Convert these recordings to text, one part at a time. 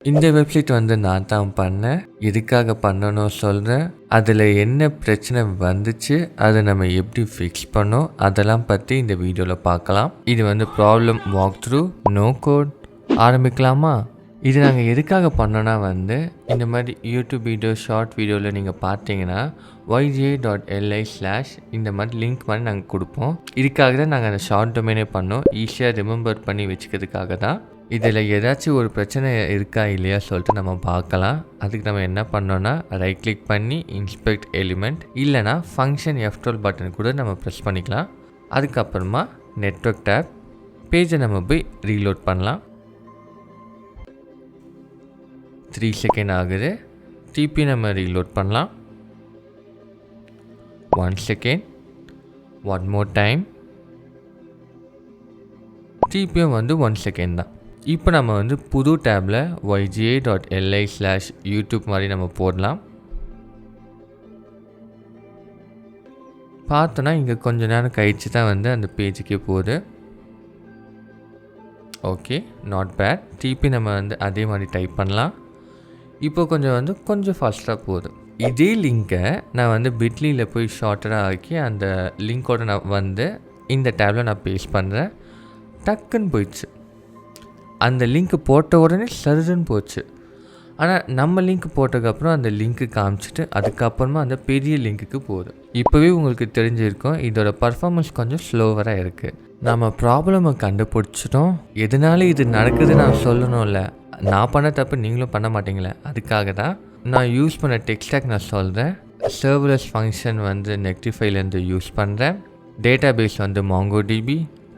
இந்த வெப்சைட் வந்து நான் தான் பண்ணேன். எதுக்காக பண்ணணும் சொல்கிறேன். அதில் என்ன பிரச்சனை வந்துச்சு, அதை நம்ம எப்படி ஃபிக்ஸ் பண்ணோம், அதெல்லாம் பற்றி இந்த வீடியோவில் பார்க்கலாம். இது வந்து problem walk through, no code. ஆரம்பிக்கலாமா? இது நாங்கள் எதுக்காக பண்ணோன்னா வந்து இந்த மாதிரி யூடியூப் வீடியோ, ஷார்ட் வீடியோவில் நீங்கள் பார்த்தீங்கன்னா yj.li/ இந்த மாதிரி லிங்க் மாதிரி நாங்கள் கொடுப்போம். இதுக்காக தான் நாங்கள் அந்த ஷார்ட் டொமைனே பண்ணோம். ஈஸியாக ரிமெம்பர் பண்ணி வச்சுக்கிறதுக்காக தான். இதில் ஏதாச்சும் ஒரு பிரச்சனை இருக்கா இல்லையா சொல்லிட்டு நம்ம பார்க்கலாம். அதுக்கு நம்ம என்ன பண்ணோன்னா ரைட் கிளிக் பண்ணி இன்ஸ்பெக்ட் எலிமெண்ட், இல்லைனா ஃபங்க்ஷன் F12 பட்டன் கூட நம்ம ப்ரெஸ் பண்ணிக்கலாம். அதுக்கப்புறமா நெட்வொர்க் டேப், பேஜை நம்ம போய் ரீலோட் பண்ணலாம். 3 செகண்ட் ஆகுது. திருப்பி நம்ம ரீலோட் பண்ணலாம். 1 செகண்ட், 1 more டைம், திருப்பியும் வந்து 1 செகண்ட் தான். இப்போ நம்ம வந்து புது டேப்பில் yj.li/youtube மாதிரி நம்ம போடலாம். பார்த்தோன்னா இங்கே கொஞ்ச நேரம் கழிச்சு தான் வந்து அந்த பேஜுக்கே போகுது. Okay, not bad. திருப்பி நம்ம வந்து அதே மாதிரி டைப் பண்ணலாம். இப்போ கொஞ்சம் ஃபாஸ்ட்டாக போகுது. இதே லிங்க்கை நான் வந்து பிட்லியில் போய் ஷார்ட்டராக ஆக்கி அந்த லிங்க்கோட நான் வந்து இந்த டேப்பில் நான் பேஸ்ட் பண்ணுறேன். டக்குன்னு போயிடுச்சு. அந்த லிங்க்கு போட்ட உடனே சருதுன்னு போச்சு. ஆனால் நம்ம லிங்க் போட்டதுக்கப்புறம் அந்த லிங்க்கு காமிச்சிட்டு அதுக்கப்புறமா அந்த பெரிய லிங்க்குக்கு போகுது. இப்போவே உங்களுக்கு தெரிஞ்சிருக்கும் இதோட பர்ஃபார்மன்ஸ் கொஞ்சம் ஸ்லோவராக இருக்குது. நம்ம ப்ராப்ளமை கண்டுபிடிச்சிட்டோம். எதனால இது நடக்குது நான் சொல்லணும்ல. நான் பண்ண தப்பு நீங்களும் பண்ண மாட்டீங்களே, அதுக்காக தான் நான் யூஸ் பண்ண டெக்ஸ்டாக் நான் சொல்கிறேன். சர்வலெஸ் ஃபங்க்ஷன் வந்து நெக்டிஃபைலேருந்து யூஸ் பண்ணுறேன். டேட்டாபேஸ் வந்து MongoDB,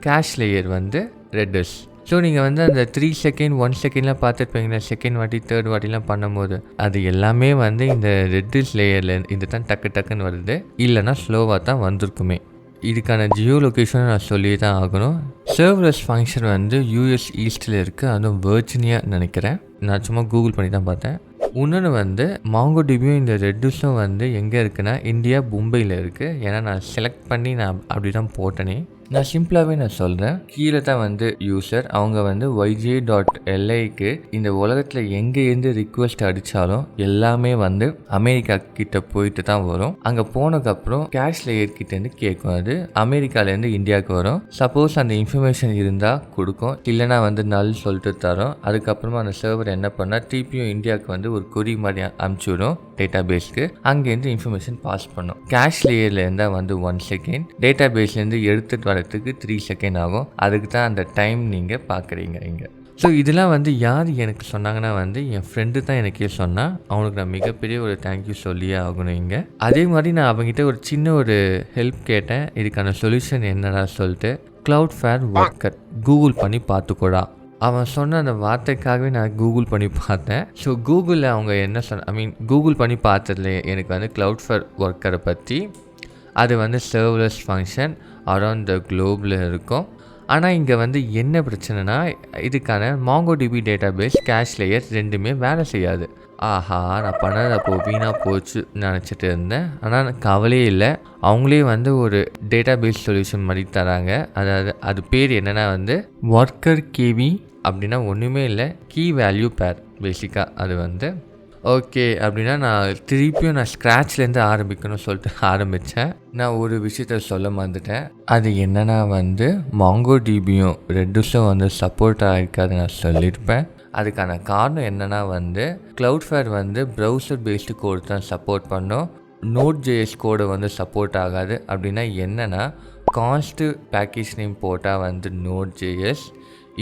கேஷ் லேயர் வந்து Redis. ஸோ நீங்கள் வந்து அந்த 3 செகண்ட் 1 செகண்ட்லாம் பார்த்துருப்பீங்களா, செகண்ட் வாட்டி தேர்ட் வாட்டிலாம் பண்ணும்போது அது எல்லாமே வந்து இந்த Redis லேயரில் இது தான் டக்குன்னு வருது. இல்லைனா ஸ்லோவாக தான் வந்திருக்குமே. இதுக்கான ஜியோ லொக்கேஷன் நான் சொல்லி தான் ஆகணும். சர்வலெஸ் ஃபங்க்ஷன் வந்து US ஈஸ்டில் இருக்குது, அதுவும் வெர்ஜினியா நினைக்கிறேன். நான் சும்மா கூகுள் பண்ணி தான் பார்த்தேன். இன்னொன்று வந்து MongoDBயும் இந்த Redisம் வந்து எங்கே இருக்குன்னா இந்தியா, மும்பையில் இருக்குது. ஏன்னா நான் செலக்ட் பண்ணி நான் அப்படி தான் போட்டேனே. நான் சிம்பிளாகவே நான் சொல்கிறேன். கீழே தான் வந்து யூசர், அவங்க வந்து yj.liக்கு இந்த உலகத்தில் எங்கேருந்து ரிக்வெஸ்ட் அடித்தாலும் எல்லாமே வந்து அமெரிக்கா கிட்ட போயிட்டு தான் வரும். அங்கே போனதுக்கப்புறம் கேஷ் லேயர் கிட்டேருந்து கேட்கும். அது அமெரிக்காலேருந்து இந்தியாவுக்கு வரும். சப்போஸ் அந்த இன்ஃபர்மேஷன் இருந்தால் கொடுக்கும், இல்லைனா வந்து நல் சொல்லிட்டு தரோம். அதுக்கப்புறமா அந்த சர்வர் என்ன பண்ணால் டிபியும் இந்தியாவுக்கு வந்து ஒரு கொரி மாதிரி அனுப்பிச்சுடும் டேட்டாபேஸ்க்கு. அங்கேருந்து இன்ஃபர்மேஷன் பாஸ் பண்ணும். கேஷ் லேயரில் இருந்தால் வந்து 1 செகண்ட், டேட்டாபேஸ்லேருந்து எடுத்துகிட்டு வரத்துக்கு 3 செகண்ட் ஆகும். அதுக்கு தான் அந்த டைம் நீங்கள் பார்க்குறீங்க இங்கே. ஸோ இதெல்லாம் வந்து யார் எனக்கு சொன்னாங்கன்னா வந்து என் ஃப்ரெண்டு தான் எனக்கே சொன்னான். அவனுக்கு நான் மிகப்பெரிய ஒரு தேங்க்யூ சொல்லியே ஆகணும் இங்கே. அதே மாதிரி நான் அவங்ககிட்ட ஒரு சின்ன ஒரு ஹெல்ப் கேட்டேன். இதுக்கான சொல்யூஷன் என்னடா சொல்லிட்டு, Cloudflare worker கூகுள் பண்ணி பார்த்துக்கூடா. அவன் சொன்ன அந்த வார்த்தைக்காகவே நான் கூகுள் பண்ணி பார்த்தேன். ஸோ கூகுளில் அவங்க என்ன கூகுள் பண்ணி பார்த்ததுல எனக்கு வந்து Cloudflare ஒர்க்கரை பற்றி, அது வந்து சர்வலெஸ் ஃபங்க்ஷன் அரௌண்ட் த குளோபில் இருக்கும். ஆனால் இங்கே வந்து என்ன பிரச்சனைனா, இதுக்கான MongoDB டேட்டாபேஸ், கேஷ் லேயர் ரெண்டுமே வேலை செய்யாது. ஆஹா, நான் பண்ணது அப்போது வீணாக போச்சு நினச்சிட்டு இருந்தேன். ஆனால் கவலையே இல்லை. அவங்களே வந்து ஒரு டேட்டாபேஸ் சொல்யூஷன் மாதிரி தராங்க. அதாவது அது பேர் என்னென்னா வந்து ஒர்க்கர் கேவி அப்படின்னா ஒன்றுமே இல்லை, கீ வேல்யூ பேர் பேசிக்காக. அது வந்து ஓகே அப்படின்னா நான் திருப்பியும் ஸ்க்ராட்ச்லேருந்து ஆரம்பிக்கணும்னு சொல்லிட்டு ஆரம்பித்தேன். நான் ஒரு விஷயத்த சொல்ல மறந்துட்டேன். அது என்னென்னா வந்து MongoDBயும் Redisம் வந்து சப்போர்ட் ஆகிருக்காது நான் சொல்லியிருப்பேன். அதுக்கான காரணம் என்னென்னா வந்து Cloudflare வந்து ப்ரௌசர் பேஸ்டு கோடு தான் சப்போர்ட் பண்ணோம். Node.js கோடு வந்து சப்போர்ட் ஆகாது. அப்படின்னா என்னென்னா கான்ஸ்ட் பேக்கேஜ் நேம் போட்டால் வந்து Node.js,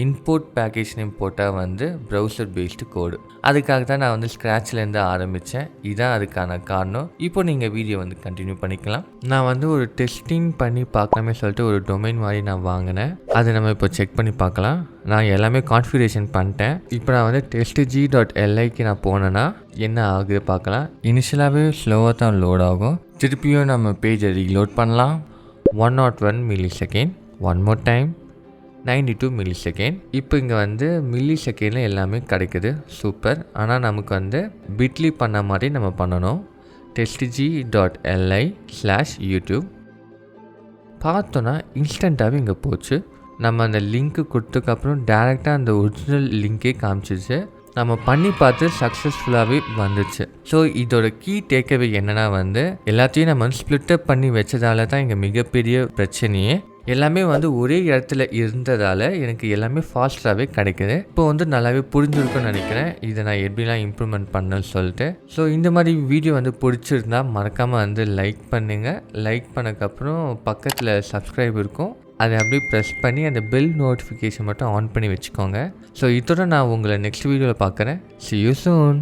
இன்போர்ட் பேக்கேஜ் நேம் போட்டால் வந்து ப்ரௌசர் பேஸ்டு கோடு. அதுக்காக தான் நான் வந்து ஸ்க்ராட்ச்லேருந்து ஆரம்பித்தேன். இதுதான் அதுக்கான காரணம். இப்போ நீங்கள் வீடியோ வந்து கண்டினியூ பண்ணிக்கலாம். நான் வந்து ஒரு டெஸ்டிங் பண்ணி பார்க்கலாமே சொல்லிட்டு ஒரு டொமைன் மாதிரி நான் வாங்கினேன். அதை நம்ம இப்போ செக் பண்ணி பார்க்கலாம். நான் எல்லாமே கான்ஃபிகரேஷன் பண்ணிட்டேன். இப்போ நான் வந்து testg.liக்கு நான் போனேன்னா என்ன ஆகுது பார்க்கலாம். இனிஷியலாகவே ஸ்லோவாக தான் லோட் ஆகும். திருப்பியும் நம்ம பேஜை ரீலோட் பண்ணலாம். 101 millisecond, 1 more டைம், 92 millisecond. இப்போ இங்கே வந்து மில்லி செகண்டில் எல்லாமே கிடைக்குது. சூப்பர். ஆனால் நமக்கு வந்து பிட்லி பண்ண மாதிரி நம்ம பண்ணணும். testg.li/youtube பார்த்தோன்னா இன்ஸ்டண்ட்டாகவே இங்கே போச்சு. நம்ம அந்த லிங்க்கு கொடுத்ததுக்கப்புறம் டேரெக்டாக அந்த ஒரிஜினல் லிங்க்கே காமிச்சிச்சு. நம்ம பண்ணி பார்த்து சக்ஸஸ்ஃபுல்லாகவே வந்துச்சு. ஸோ இதோட கீ டேக்அவே என்னன்னா வந்து எல்லாத்தையும் நம்ம வந்து ஸ்ப்ளிட் அப் பண்ணி வச்சதால தான் இங்கே மிகப்பெரிய பிரச்சனையே. எல்லாமே வந்து ஒரே இடத்துல இருந்ததால் எனக்கு எல்லாமே ஃபாஸ்ட்டாகவே கிடைக்குது. இப்போ வந்து நல்லாவே புரிஞ்சிருக்குன்னு நினைக்கிறேன் இதை நான் எப்படிலாம் இம்ப்ரூவ்மெண்ட் பண்ணேன்னு சொல்லிட்டு. ஸோ இந்த மாதிரி வீடியோ வந்து பிடிச்சிருந்தா மறக்காமல் வந்து லைக் பண்ணுங்கள். லைக் பண்ணக்கப்புறம் பக்கத்தில் சப்ஸ்கிரைப் இருக்கும், அதை அப்படியே ப்ரெஸ் பண்ணி அந்த பெல் நோட்டிஃபிகேஷன் மட்டும் ஆன் பண்ணி வச்சுக்கோங்க. ஸோ இதோட நான் உங்களை நெக்ஸ்ட் வீடியோவில் பார்க்குறேன். See you soon.